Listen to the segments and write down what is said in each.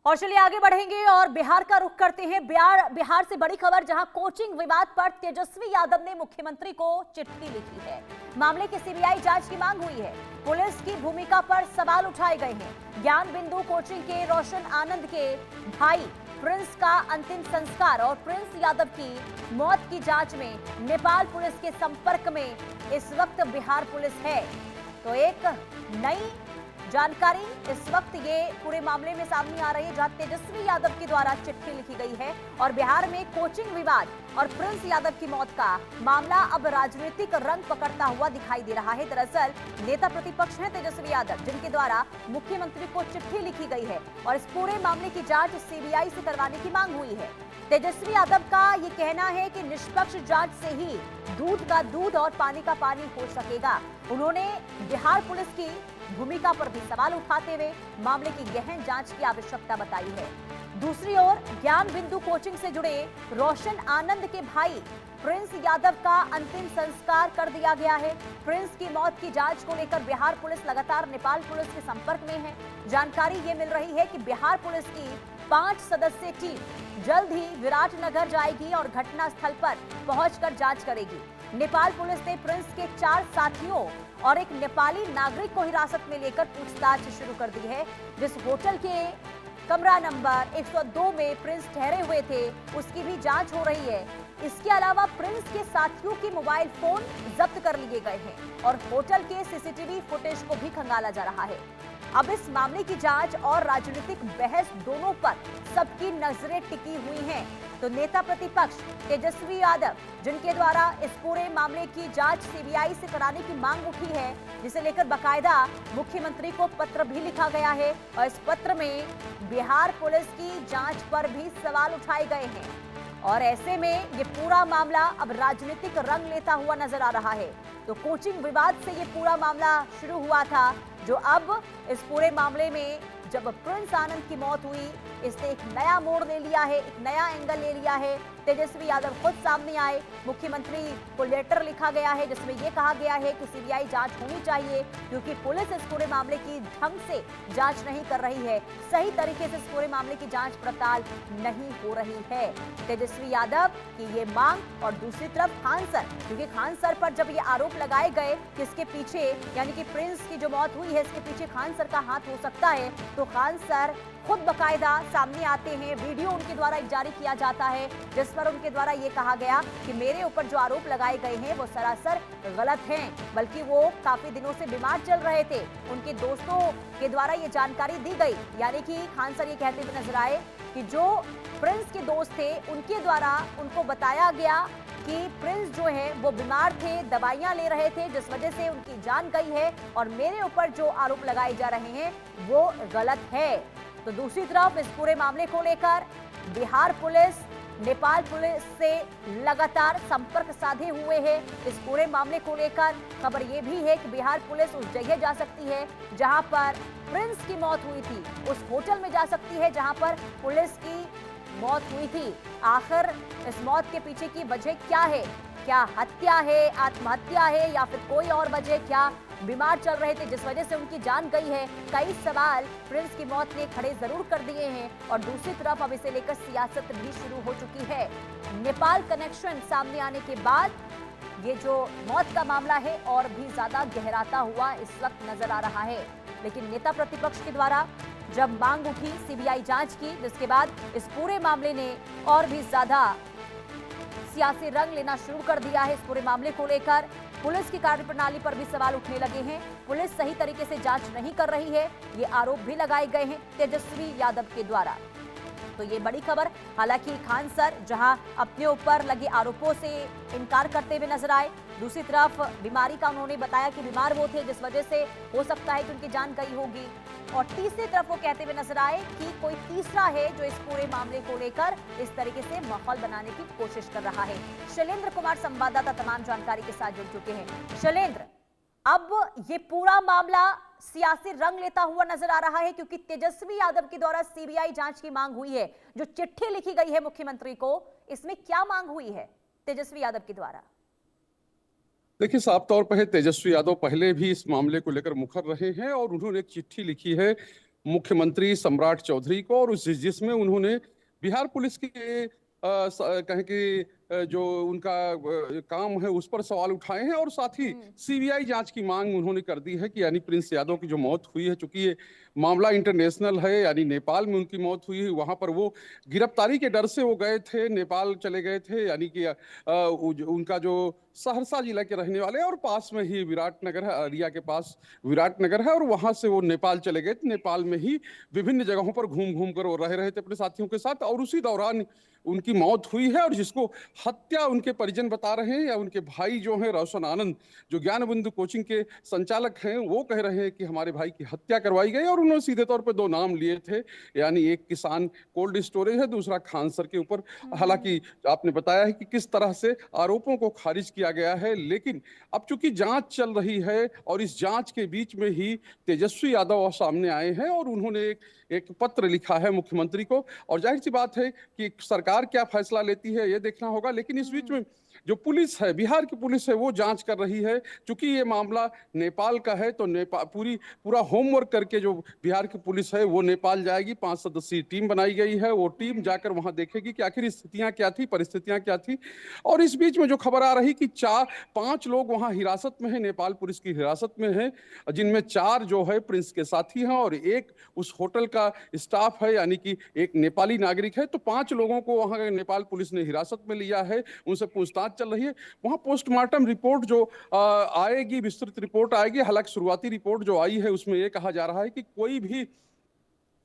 और चलिए आगे बढ़ेंगे और बिहार का रुख करते हैं। बिहार से बड़ी खबर, जहां कोचिंग विवाद पर तेजस्वी यादव ने मुख्यमंत्री को चिट्ठी लिखी है। मामले की सीबीआई जांच की मांग हुई है। पुलिस की भूमिका पर सवाल उठाए गए हैं। ज्ञान बिंदु कोचिंग के रोशन आनंद के भाई प्रिंस का अंतिम संस्कार और प्रिंस यादव की मौत की जांच में नेपाल पुलिस के संपर्क में इस वक्त बिहार पुलिस है। तो एक नई जानकारी इस वक्त ये पूरे मामले में सामने आ रही है, जहां तेजस्वी यादव के द्वारा चिट्ठी लिखी गई है और बिहार में कोचिंग विवाद और प्रिंस यादव की मौत का मामला अब राजनीतिक रंग पकड़ता हुआ दिखाई दे रहा है। दरअसल नेता प्रतिपक्ष हैं तेजस्वी यादव, जिनके द्वारा मुख्यमंत्री को चिट्ठी लिखी गई है और इस पूरे मामले की जांच सीबीआई से करवाने की मांग हुई है। तेजस्वी यादव का ये कहना है कि निष्पक्ष जांच से ही दूध का दूध और पानी का पानी हो सकेगा। उन्होंने बिहार पुलिस की भूमिका पर भी सवाल उठाते हुए मामले की गहन जांच की आवश्यकता बताई है। दूसरी ओर ज्ञान बिंदु कोचिंग से जुड़े रोशन आनंद के भाई प्रिंस यादव का अंतिम संस्कार कर दिया गया है। प्रिंस की मौत की जांच को लेकर बिहार पुलिस लगातार नेपाल पुलिस के संपर्क में है। जानकारी ये मिल रही है कि बिहार पुलिस की 5 सदस्यीय टीम जल्द ही विराटनगर जाएगी और घटना स्थल पर पहुंचकर जांच करेगी। नेपाल पुलिस ने प्रिंस के 4 साथियों और एक नेपाली नागरिक को हिरासत में लेकर पूछताछ शुरू कर दी है। जिस होटल के कमरा नंबर 102 में प्रिंस ठहरे हुए थे, उसकी भी जांच हो रही है। इसके अलावा प्रिंस के साथियों के मोबाइल फोन जब्त कर लिए गए हैं और होटल के सीसीटीवी फुटेज को भी खंगाला जा रहा है। अब इस मामले की जांच और राजनीतिक बहस दोनों पर सबकी नजरें टिकी हुई हैं। तो नेता प्रतिपक्ष तेजस्वी यादव, जिनके द्वारा इस पूरे मामले की जांच सीबीआई से कराने की मांग उठी है, जिसे लेकर बाकायदा मुख्यमंत्री को पत्र भी लिखा गया है और इस पत्र में बिहार पुलिस की जांच पर भी सवाल उठाए गए हैं। और ऐसे में ये पूरा मामला अब राजनीतिक रंग लेता हुआ नजर आ रहा है। तो कोचिंग विवाद से ये पूरा मामला शुरू हुआ था, जो अब इस पूरे मामले में जब प्रिंस आनंद की मौत हुई, इसने एक नया मोड़ ले लिया है, एक नया एंगल ले लिया है। तेजस्वी यादव खुद सामने आए, मुख्यमंत्री को लेटर लिखा गया है जिसमें यह कहा गया है कि सीबीआई जांच होनी चाहिए, क्योंकि पुलिस इस पूरे मामले की ढंग से जांच नहीं कर रही है, सही तरीके से इस पूरे मामले की जांच पड़ताल नहीं हो रही है। तेजस्वी यादव की ये मांग और दूसरी तरफ खान सर, क्योंकि खान सर पर जब ये आरोप लगाए गए कि इसके पीछे, यानी कि प्रिंस की जो मौत हुई है, इसके पीछे खान सर का हाथ हो सकता है, तो खान सर खुद बकायदा सामने आते हैं। वीडियो उनके द्वारा जारी किया जाता है जिस पर उनके द्वारा ये कहा गया कि मेरे ऊपर जो आरोप लगाए गए हैं वो सरासर गलत हैं, बल्कि वो काफी दिनों से बीमार चल रहे थे। उनके दोस्तों के द्वारा ये जानकारी दी गई, यानी कि खान सर ये कहते हुए नजर आए कि जो प्रिंस के दोस्त थे उनके द्वारा उनको बताया गया कि प्रिंस जो है वो बीमार थे, दवाइयां ले रहे थे, जिस वजह से उनकी जान गई है और मेरे ऊपर जो आरोप लगाए जा रहे हैं वो गलत है। तो दूसरी तरफ इस पूरे मामले को लेकर बिहार पुलिस नेपाल पुलिस से लगातार संपर्क साधे हुए है। इस पूरे मामले को लेकर खबर यह भी है कि बिहार पुलिस उस जगह जा सकती है जहां पर प्रिंस की मौत हुई थी, उस होटल में जा सकती है जहां पर पुलिस की मौत हुई थी। आखिर इस मौत के पीछे की वजह क्या है? क्या हत्या है, आत्महत्या है या फिर कोई और वजह? क्या बीमार चल रहे थे जिस वजह से उनकी जान गई है? कई सवाल प्रिंस की मौत ने खड़े जरूर कर दिए हैं और दूसरी तरफ अब इसे लेकर सियासत भी शुरू हो चुकी है। नेपाल कनेक्शन सामने आने के बाद ये जो मौत का मामला है और भी ज्यादा गहराता हुआ इस वक्त नजर आ रहा है। लेकिन नेता प्रतिपक्ष के द्वारा जब मांग उठी सीबीआई जांच की, जिसके बाद इस पूरे मामले ने और भी ज्यादा सियासी रंग लेना शुरू कर दिया है। इस पूरे मामले को लेकर पुलिस की कार्यप्रणाली पर भी सवाल उठने लगे हैं। पुलिस सही तरीके से जांच नहीं कर रही है, ये आरोप भी लगाए गए हैं तेजस्वी यादव के द्वारा। तो ये बड़ी खबर, हालांकि खान सर जहां अपने ऊपर लगे आरोपों से इनकार करते हुए नजर आए, दूसरी तरफ बीमारी का उन्होंने बताया कि बीमार वो थे जिस वजह से हो सकता है कि उनकी जान गई होगी, और तीसरी तरफ वो कहते हुए नजर आए कि कोई तीसरा है जो इस पूरे मामले को लेकर इस तरीके से माहौल बनाने की कोशिश कर रहा है। शैलेंद्र कुमार संवाददाता तमाम जानकारी के साथ जुड़ चुके हैं। शैलेंद्र, अब ये पूरा मामला सियासी रंग लेता हुआ नजर आ रहा है, क्योंकि तेजस्वी यादव के द्वारा सीबीआई जांच की मांग हुई है। जो चिट्ठी लिखी गई है मुख्यमंत्री को, इसमें क्या मांग हुई है तेजस्वी यादव के द्वारा? देखिए, साफ तौर पर है तेजस्वी यादव पहले भी इस मामले को लेकर मुखर रहे हैं और उन्होंने एक चिट्ठी लिखी है मुख्यमंत्री सम्राट चौधरी को, और उस जिसमें उन्होंने बिहार पुलिस की कहें कि जो उनका काम है उस पर सवाल उठाए हैं, और साथ ही सीबीआई जांच की मांग उन्होंने कर दी है कि यानी प्रिंस यादव की जो मौत हुई है, चूंकि ये मामला इंटरनेशनल है, यानी नेपाल में उनकी मौत हुई है, वहां पर वो गिरफ्तारी के डर से वो गए थे, नेपाल चले गए थे, यानी कि उनका जो सहरसा जिला के रहने वाले, और पास में ही विराटनगर है, अररिया के पास विराटनगर है, और वहां से वो नेपाल चले गए थे। नेपाल में ही विभिन्न जगहों पर घूम घूम कर वो रह रहे थे अपने साथियों के साथ, और उसी दौरान उनकी मौत हुई है, और जिसको हत्या उनके परिजन बता रहे हैं, या उनके भाई जो हैं रोशन आनंद, जो ज्ञान बिंदु कोचिंग के संचालक हैं, वो कह रहे हैं कि हमारे भाई की हत्या करवाई गई। और उन्होंने सीधे तौर पर दो नाम लिए थे, यानी एक किसान कोल्ड स्टोरेज है, दूसरा खान सर के ऊपर। हालांकि आपने बताया है कि किस तरह से आरोपों को खारिज किया गया है, लेकिन अब चूंकि जांच चल रही है, और इस जांच के बीच में ही तेजस्वी यादव सामने आए हैं, और उन्होंने एक पत्र लिखा है मुख्यमंत्री को, और जाहिर सी बात है कि सरकार क्या फैसला लेती है ये देखना होगा। लेकिन इस बीच में जो पुलिस है, बिहार की पुलिस है, वो जांच कर रही है। चूंकि ये मामला नेपाल का है, तो नेपाल पूरा होमवर्क करके जो बिहार की पुलिस है वो नेपाल जाएगी। 5 सदस्यीय टीम बनाई गई है, वो टीम जाकर वहां देखेगी कि आखिर स्थितियां क्या थी, परिस्थितियां क्या थी। और इस बीच में जो खबर आ रही कि 5 लोग वहां हिरासत में है, नेपाल पुलिस की हिरासत में है, जिनमें 4 जो है प्रिंस के साथी हैं, और एक उस होटल का स्टाफ है, यानी कि एक नेपाली नागरिक है। तो 5 लोगों को वहां नेपाल पुलिस ने हिरासत में लिया है, उनसे पूछताछ चल रही है। वहां पोस्टमार्टम रिपोर्ट जो आएगी, विस्तृत रिपोर्ट आएगी। हालांकि शुरुआती रिपोर्ट जो आई है उसमें यह कहा जा रहा है कि कोई भी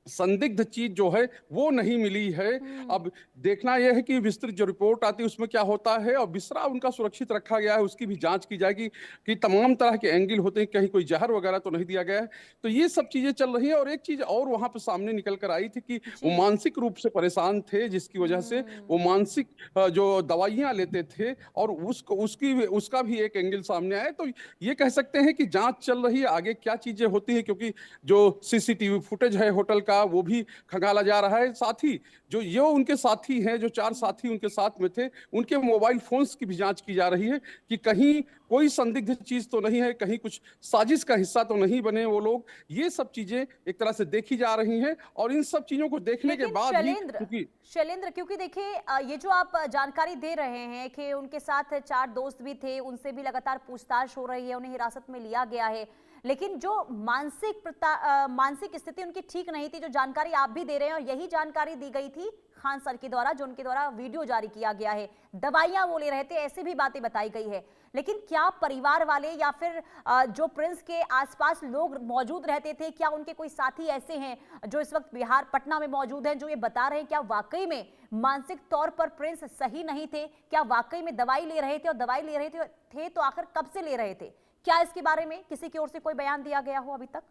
संदिग्ध चीज जो है वो नहीं मिली है। अब देखना यह है कि विस्तृत जो रिपोर्ट आती है उसमें क्या होता है, और बिस्तरा उनका सुरक्षित रखा गया है, उसकी भी जांच की जाएगी कि तमाम तरह के एंगल होते हैं, कहीं कोई जहर वगैरह तो नहीं दिया गया है। तो ये सब चीजें चल रही है। और एक चीज और वहां पर सामने निकल कर आई थी कि वो मानसिक रूप से परेशान थे, जिसकी वजह से वो मानसिक जो दवाइयां लेते थे, और उसका भी एक एंगल सामने आया। तो ये कह सकते हैं कि जांच चल रही है, आगे क्या चीजें होती है, क्योंकि जो सीसीटीवी फुटेज है होटल का वो भी खंगाला जा रहा है। साथ ही जो ये उनके साथी हैं, जो 4 साथी उनके साथ में थे, उनके मोबाइल फोन्स की भी जांच की जा रही है कि कहीं कोई संदिग्ध चीज तो नहीं है, कहीं कुछ साजिश का हिस्सा तो नहीं बने वो लोग। ये सब चीजें एक तरह से देखी जा रही हैं, और इन सब चीजों को देखने के बाद ही शैलेंद्र, क्योंकि देखिए ये जो आप जानकारी दे रहे हैं कि उनके साथ 4 दोस्त भी थे, उनसे भी लगातार पूछताछ हो रही है, उन्हें हिरासत में लिया गया है, लेकिन जो मानसिक स्थिति उनकी ठीक नहीं थी, जो जानकारी आप भी दे रहे हैं, और यही जानकारी दी गई थी खान सर के द्वारा, जो उनके द्वारा वीडियो जारी किया गया है, दवाइयां वो ले रहे थे, ऐसी भी बातें बताई गई है। लेकिन क्या परिवार वाले या फिर जो प्रिंस के आसपास लोग मौजूद रहते थे, क्या उनके कोई साथी ऐसे हैं जो इस वक्त बिहार पटना में मौजूद हैं, जो ये बता रहे हैं क्या वाकई में मानसिक तौर पर प्रिंस सही नहीं थे? क्या वाकई में दवाई ले रहे थे, और दवाई ले रहे थे तो आखिर कब से ले रहे थे? क्या इसके बारे में किसी की ओर से कोई बयान दिया गया हो अभी तक?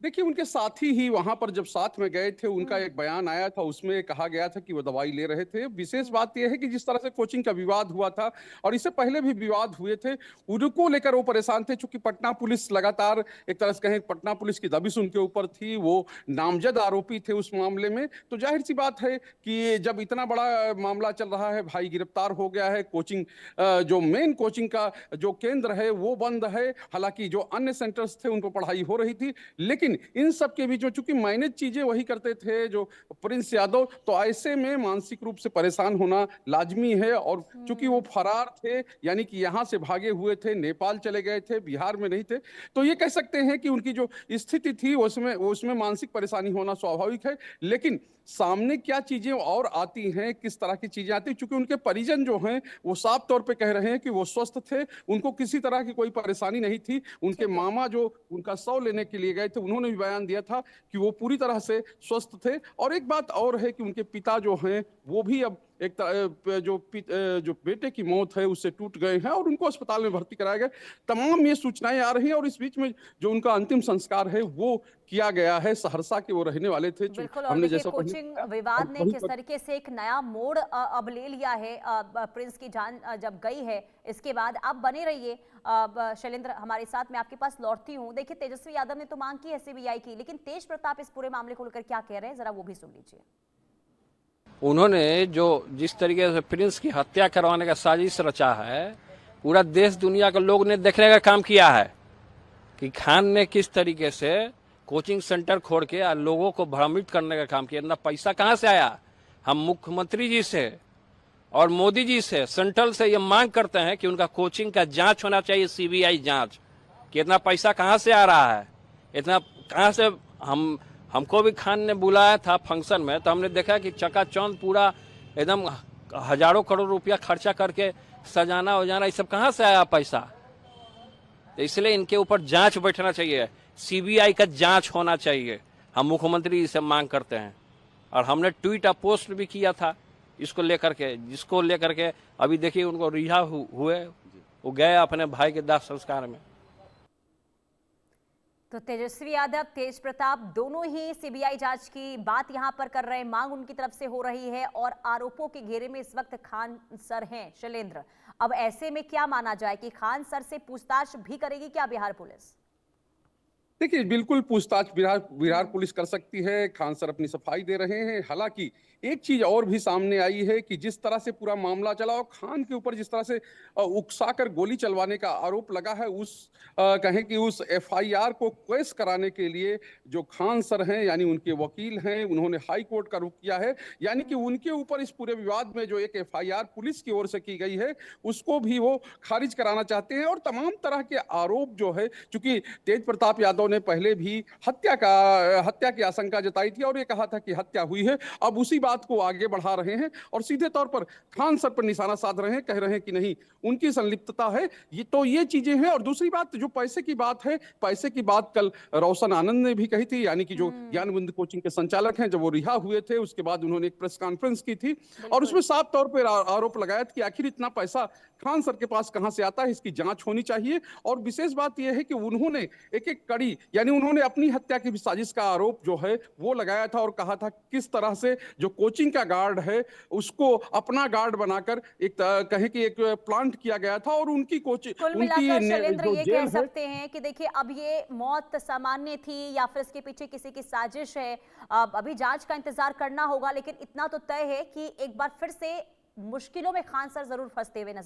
देखिए, उनके साथी ही वहां पर जब साथ में गए थे, उनका एक बयान आया था, उसमें कहा गया था कि वो दवाई ले रहे थे। विशेष बात यह है कि जिस तरह से कोचिंग का विवाद हुआ था, और इससे पहले भी विवाद हुए थे, उनको लेकर वो परेशान थे। चूंकि पटना पुलिस लगातार एक तरह से कहें, पटना पुलिस की दबिश उनके ऊपर थी, वो नामजद आरोपी थे उस मामले में। तो जाहिर सी बात है कि जब इतना बड़ा मामला चल रहा है, भाई गिरफ्तार हो गया है, कोचिंग जो मेन कोचिंग का जो केंद्र है वो बंद है, हालांकि जो अन्य सेंटर्स थे उन पर पढ़ाई हो रही थी, लेकिन इन सब के बीच में चूंकि मैनेज चीजें वही करते थे जो प्रिंस यादव, तो ऐसे में मानसिक रूप से परेशान होना लाजमी है। और चूंकि वो फरार थे, यानी कि यहां से भागे हुए थे, नेपाल चले गए थे, बिहार में नहीं थे, तो ये कह सकते हैं कि उनकी जो स्थिति थी उसमें मानसिक परेशानी होना स्वाभाविक है। लेकिन सामने क्या चीजें और आती हैं, किस तरह की चीजें आती हैं, क्योंकि उनके परिजन जो हैं वो साफ तौर पे कह रहे हैं कि वो स्वस्थ थे, उनको किसी तरह की कोई परेशानी नहीं थी। उनके मामा जो उनका शव लेने के लिए गए थे, उन्होंने भी बयान दिया था कि वो पूरी तरह से स्वस्थ थे। और एक बात और है कि उनके पिता जो हैं वो भी अब जो बेटे की मौत है उससे टूट गए हैं, और उनको अस्पताल में भर्ती कराया गया। तमाम ये सूचनाएं आ रही हैं, और इस बीच में जो उनका अंतिम संस्कार है वो किया गया है। सहरसा के वो रहने वाले थे। बिल्कुल, और देखिए कोचिंग विवाद ने किस तरीके से एक नया मोड़ अब ले लिया है। प्रिंस की जान जब गई है, इसके बाद आप बने रहिए शैलेंद्र हमारे साथ, मैं आपके पास लौटती हूँ। देखिए, तेजस्वी यादव ने तो मांग की है सीबीआई की, लेकिन तेज प्रताप इस पूरे मामले को लेकर क्या कह रहे हैं, जरा वो भी सुन लीजिए। उन्होंने जो जिस तरीके से प्रिंस की हत्या करवाने का साजिश रचा है, पूरा देश दुनिया के लोग ने देखने का काम किया है कि खान ने किस तरीके से कोचिंग सेंटर खोल के लोगों को भ्रमित करने का काम किया। इतना पैसा कहाँ से आया? हम मुख्यमंत्री जी से और मोदी जी से, सेंट्रल से ये मांग करते हैं कि उनका कोचिंग का जांच होना चाहिए, सीबीआई जांच, कि इतना पैसा कहाँ से आ रहा है, इतना कहाँ से। हमको भी खान ने बुलाया था फंक्शन में, तो हमने देखा कि चकाचौंध पूरा एकदम हजारों करोड़ रुपया खर्चा करके सजाना वजाना, ये सब कहाँ से आया पैसा? तो इसलिए इनके ऊपर जांच बैठना चाहिए, सीबीआई का जांच होना चाहिए। हम मुख्यमंत्री जी से मांग करते हैं और हमने ट्वीट और पोस्ट भी किया था इसको लेकर के, जिसको लेकर के अभी देखिए उनको रिहा हुए, वो गए अपने भाई के दाह संस्कार में। तो तेजस्वी यादव, तेज प्रताप दोनों ही सीबीआई जांच की बात यहां पर कर रहे हैं, मांग उनकी तरफ से हो रही है और आरोपों के घेरे में इस वक्त खान सर हैं। शैलेंद्र, अब ऐसे में क्या माना जाए कि खान सर से पूछताछ भी करेगी क्या बिहार पुलिस? देखिए, बिल्कुल पूछताछ बिहार पुलिस कर सकती है। खान सर अपनी सफाई दे रहे हैं। हालांकि एक चीज और भी सामने आई है कि जिस तरह से पूरा मामला चला और खान के ऊपर जिस तरह से उकसाकर गोली चलवाने का आरोप लगा है, कहें कि उस एफआईआर को क्वेश कराने के लिए जो खान सर हैं, यानी उनके वकील हैं, उन्होंने हाई कोर्ट का रुख किया है। यानी कि उनके ऊपर इस पूरे विवाद में जो एक एफआईआर पुलिस की ओर से की गई है, उसको भी वो खारिज कराना चाहते हैं। और तमाम तरह के आरोप जो है, चूंकि तेज प्रताप यादव ने पहले भी हत्या की आशंका जताई थी और ये कहा था कि हत्या हुई है, अब उसी बात को आगे बढ़ा रहे हैं और सीधे तौर पर खान सर पर निशाना साध रहे हैं, कह रहे हैं कि नहीं, उनकी संलिप्तता है। ये चीजें हैं। और दूसरी बात, जो पैसे की बात है, पैसे की बात कल रोशन आनंद ने भी कही थी, यानी कि जो ज्ञानबंद कोचिंग के संचालक हैं, जब वो रिहा हुए थे उसके बाद उन्होंने एक प्रेस कॉन्फ्रेंस की थी और उसमें साफ तौर पर आरोप लगाया था कि आखिर इतना पैसा खान सर के पास कहां से आता है, इसकी जांच होनी चाहिए। और विशेष बात यह है कि उन्होंने एक एक कड़ी, यानी उन्होंने अपनी हत्या की साजिश का आरोप जो है वो लगाया था और कहा था किस तरह से जो कोचिंग का गार्ड है उसको अपना गार्ड बनाकर कहे कि एक प्लांट किया गया था और उनकी कोचिंग, कुल मिलाकर शैलेंद्र ये कह है, सकते हैं कि देखिए, अब ये मौत सामान्य थी या फिर इसके पीछे किसी की साजिश है, अब अभी जांच का इंतजार करना होगा। लेकिन इतना तो तय है कि एक बार फिर से मुश्किलों में खान सर जरूर फंसते हुए नजर